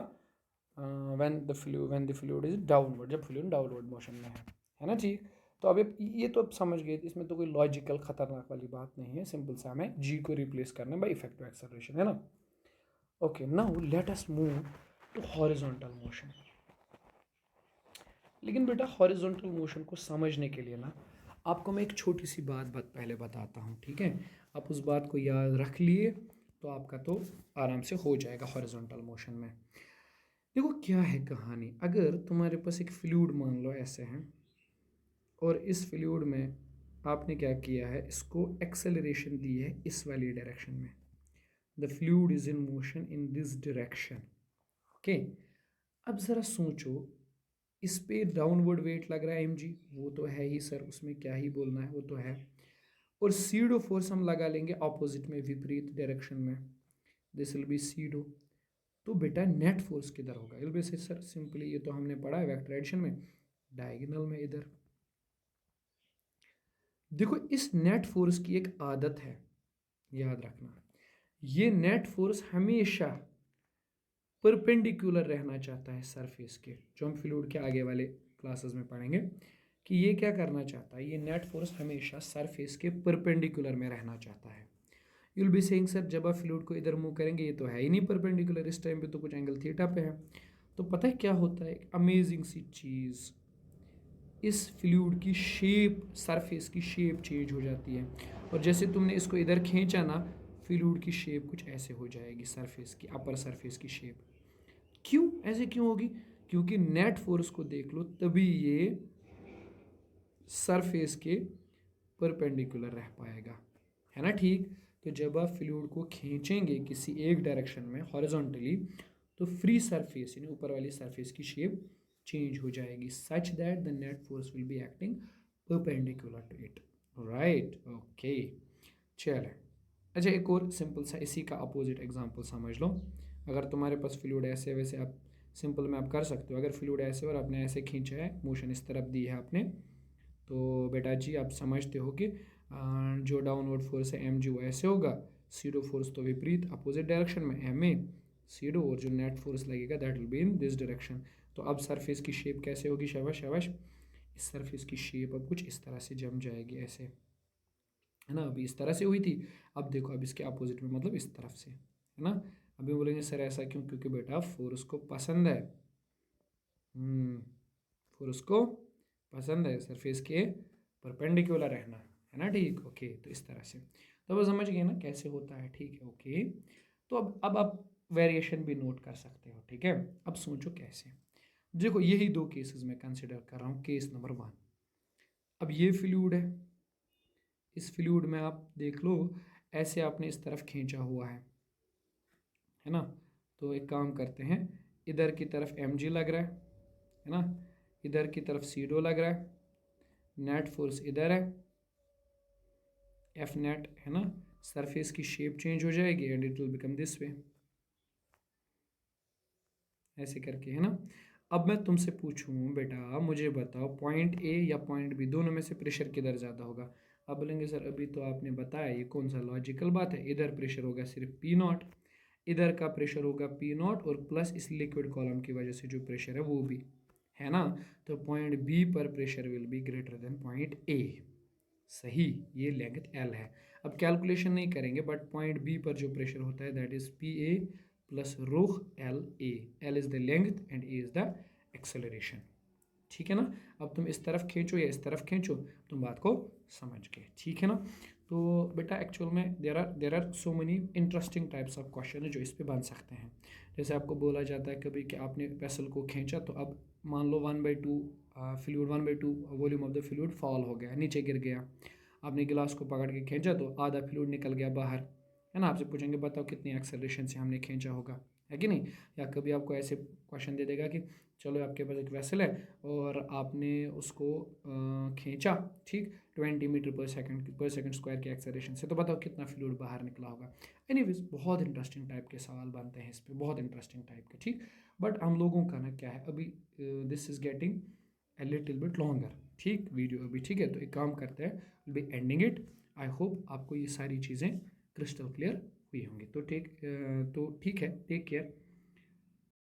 when the fluid is downward, जब फ्लूइड डाउनवर्ड मोशन में है ना, ठीक। तो अब ये तो अब समझ गए, इसमें तो कोई लॉजिकल खतरनाक वाली बात नहीं है, सिंपल सा हमें जी को रिप्लेस करना है बाई इफेक्टिव एक्सेलरेशन, है ना। Okay, now let us move to horizontal motion. लेकिन बेटा हॉरिजॉन्टल मोशन को समझने के लिए ना आपको मैं एक छोटी सी बात पहले बताता हूँ, ठीक है। आप उस बात को याद रख लिए तो आपका तो आराम से हो जाएगा हॉरिजॉन्टल मोशन में। देखो क्या है कहानी, अगर तुम्हारे पास एक फ्लूइड मान लो ऐसे है, और इस फ्लूइड में आपने क्या किया है, इसको एक्सेलरेशन दी है इस वाली डायरेक्शन में, the fluid is in motion in this direction, okay. अब ज़रा सोचो, इस पे डाउनवर्ड वेट लग रहा है एम जी, वो तो है ही सर, उसमें क्या ही बोलना है, वो तो है। और सीडो फोर्स हम लगा लेंगे ऑपोजिट में, विपरीत डायरेक्शन में, दिस विल बी सीडो। तो बेटा नेट फोर्स किधर होगा? विल बी सर सिंपली, ये तो हमने पढ़ा है वेक्टर एडिशन में, डायगोनल में इधर। देखो इस नेट फोर्स की एक आदत है, याद रखना, ये नेट फोर्स हमेशा परपेंडिकुलर रहना चाहता है सरफेस के, जो हम फ्लूइड के आगे वाले क्लासेस में पढ़ेंगे कि ये क्या करना चाहता है, ये नेट फोर्स हमेशा सरफेस के परपेंडिकुलर में रहना चाहता है। You will be saying sir जब आप फ्लूइड को इधर मूव करेंगे ये तो है ही नहीं परपेंडिकुलर, इस टाइम पे तो कुछ एंगल थीटा पे है, तो पता है क्या होता है, अमेजिंग सी चीज़, इस फ्लूइड की शेप, सरफेस की शेप चेंज हो जाती है। और जैसे तुमने इसको इधर खींचा ना, फ्लूइड की शेप कुछ ऐसे हो जाएगी, सरफेस की, अपर सरफेस की शेप। क्यों ऐसे क्यों होगी? क्योंकि नेट फोर्स को देख लो, तभी ये सरफेस के परपेंडिकुलर रह पाएगा, है ना। ठीक, तो जब आप फ्लूइड को खींचेंगे किसी एक डायरेक्शन में हॉरिजॉन्टली, तो फ्री सरफेस यानी ऊपर वाली सरफेस की शेप चेंज हो जाएगी, such that the net force will be acting perpendicular to it. Right, okay, चले। अच्छा, एक और सिंपल सा इसी का अपोजिट एग्जांपल समझ लो। अगर तुम्हारे पास फ्लूइड ऐसे, वैसे आप सिंपल में आप कर सकते हो। अगर फ्लूइड ऐसे और आपने ऐसे खींचा है, मोशन इस तरफ दी है आपने, तो बेटा जी आप समझते हो कि जो डाउनवर्ड फोर्स है एम जी वो ऐसे होगा, सीडो फोर्स तो विपरीत अपोजिट डायरेक्शन में एम ए सीडो, और जो नेट फोर्स लगेगा that will be in this direction. तो अब सरफेस की शेप कैसे होगी? शाबाश शाबाश, इस सरफेस की शेप अब कुछ इस तरह से जम जाएगी, ऐसे, है ना। अभी इस तरह से हुई थी, अब देखो अब इसके अपोजिट में, मतलब इस तरफ से, है ना। अभी बोलेंगे सर ऐसा क्यों? क्योंकि बेटा फोर्स को पसंद है, फोर्स को पसंद है सरफेस के परपेंडिकुलर रहना, है ना। ठीक, ओके, तो इस तरह से, तो वो समझ गए ना कैसे होता है। ठीक है, ओके। तो अब आप वेरिएशन भी नोट कर सकते हो, ठीक है। अब सोचो कैसे। देखो यही दो केसेस मैं कंसिडर कर रहा हूँ। केस नंबर 1, अब ये फ्लूइड है, इस फ्लूइड में आप देख लो ऐसे आपने इस तरफ खींचा हुआ है ना। तो एक काम करते हैं, इधर की तरफ एम जी लग रहा है ना, इधर की तरफ सीडो लग रहा है, नेट फोर्स इधर है, एफ नेट, है ना। सरफेस की शेप चेंज हो जाएगी and it will become this way, ऐसे करके, है ना। अब मैं तुमसे पूछूं बेटा, मुझे बताओ पॉइंट ए या पॉइंट बी, दोनों में से प्रेशर किधर ज़्यादा होगा? अब बोलेंगे सर अभी तो आपने बताया, ये कौन सा लॉजिकल बात है, इधर प्रेशर होगा सिर्फ पी नॉट, इधर का प्रेशर होगा पी नॉट, और प्लस इस लिक्विड कॉलम की वजह से जो प्रेशर है वो भी, है ना। तो पॉइंट बी पर pressure will be greater than point A. सही, ये लेंथ एल है। अब कैलकुलेशन नहीं करेंगे, बट पॉइंट बी पर जो प्रेशर होता है that is P A plus rho L A. L is the length and A is the acceleration, ठीक है ना। अब तुम इस तरफ खींचो या इस तरफ खींचो, तुम बात को समझ गए, ठीक है ना। तो बेटा एक्चुअल में there are so many interesting types of question जो इस पे बन सकते हैं। जैसे आपको बोला जाता है कभी कि आपने वेसल को खींचा, तो अब मान लो 1/2 fluid, 1/2 volume of the fluid fall हो गया, नीचे गिर गया। आपने गिलास को पकड़ के खींचा तो आधा फ्लूइड निकल गया बाहर, है ना। आपसे पूछेंगे बताओ कितनी एक्सेलरेशन से हमने खींचा होगा, है कि नहीं। या कभी आपको ऐसे क्वेश्चन दे देगा कि चलो आपके पास एक वेसल है और आपने उसको खींचा, ठीक, 20 मीटर पर सेकंड स्क्वायर की एक्सेलरेशन से, तो बताओ कितना फ्लूइड बाहर निकला होगा। एनीवेज बहुत इंटरेस्टिंग टाइप के सवाल बनते हैं इस पर, बहुत इंटरेस्टिंग टाइप के, ठीक। बट हम लोगों का ना क्या है अभी, this is getting a little bit longer, ठीक, वीडियो अभी, ठीक है। तो एक काम करते हैं, will be ending it. I hope आपको ये सारी चीज़ें क्रिस्टल क्लियर हुई होंगी। तो ठीक है, टेक केयर।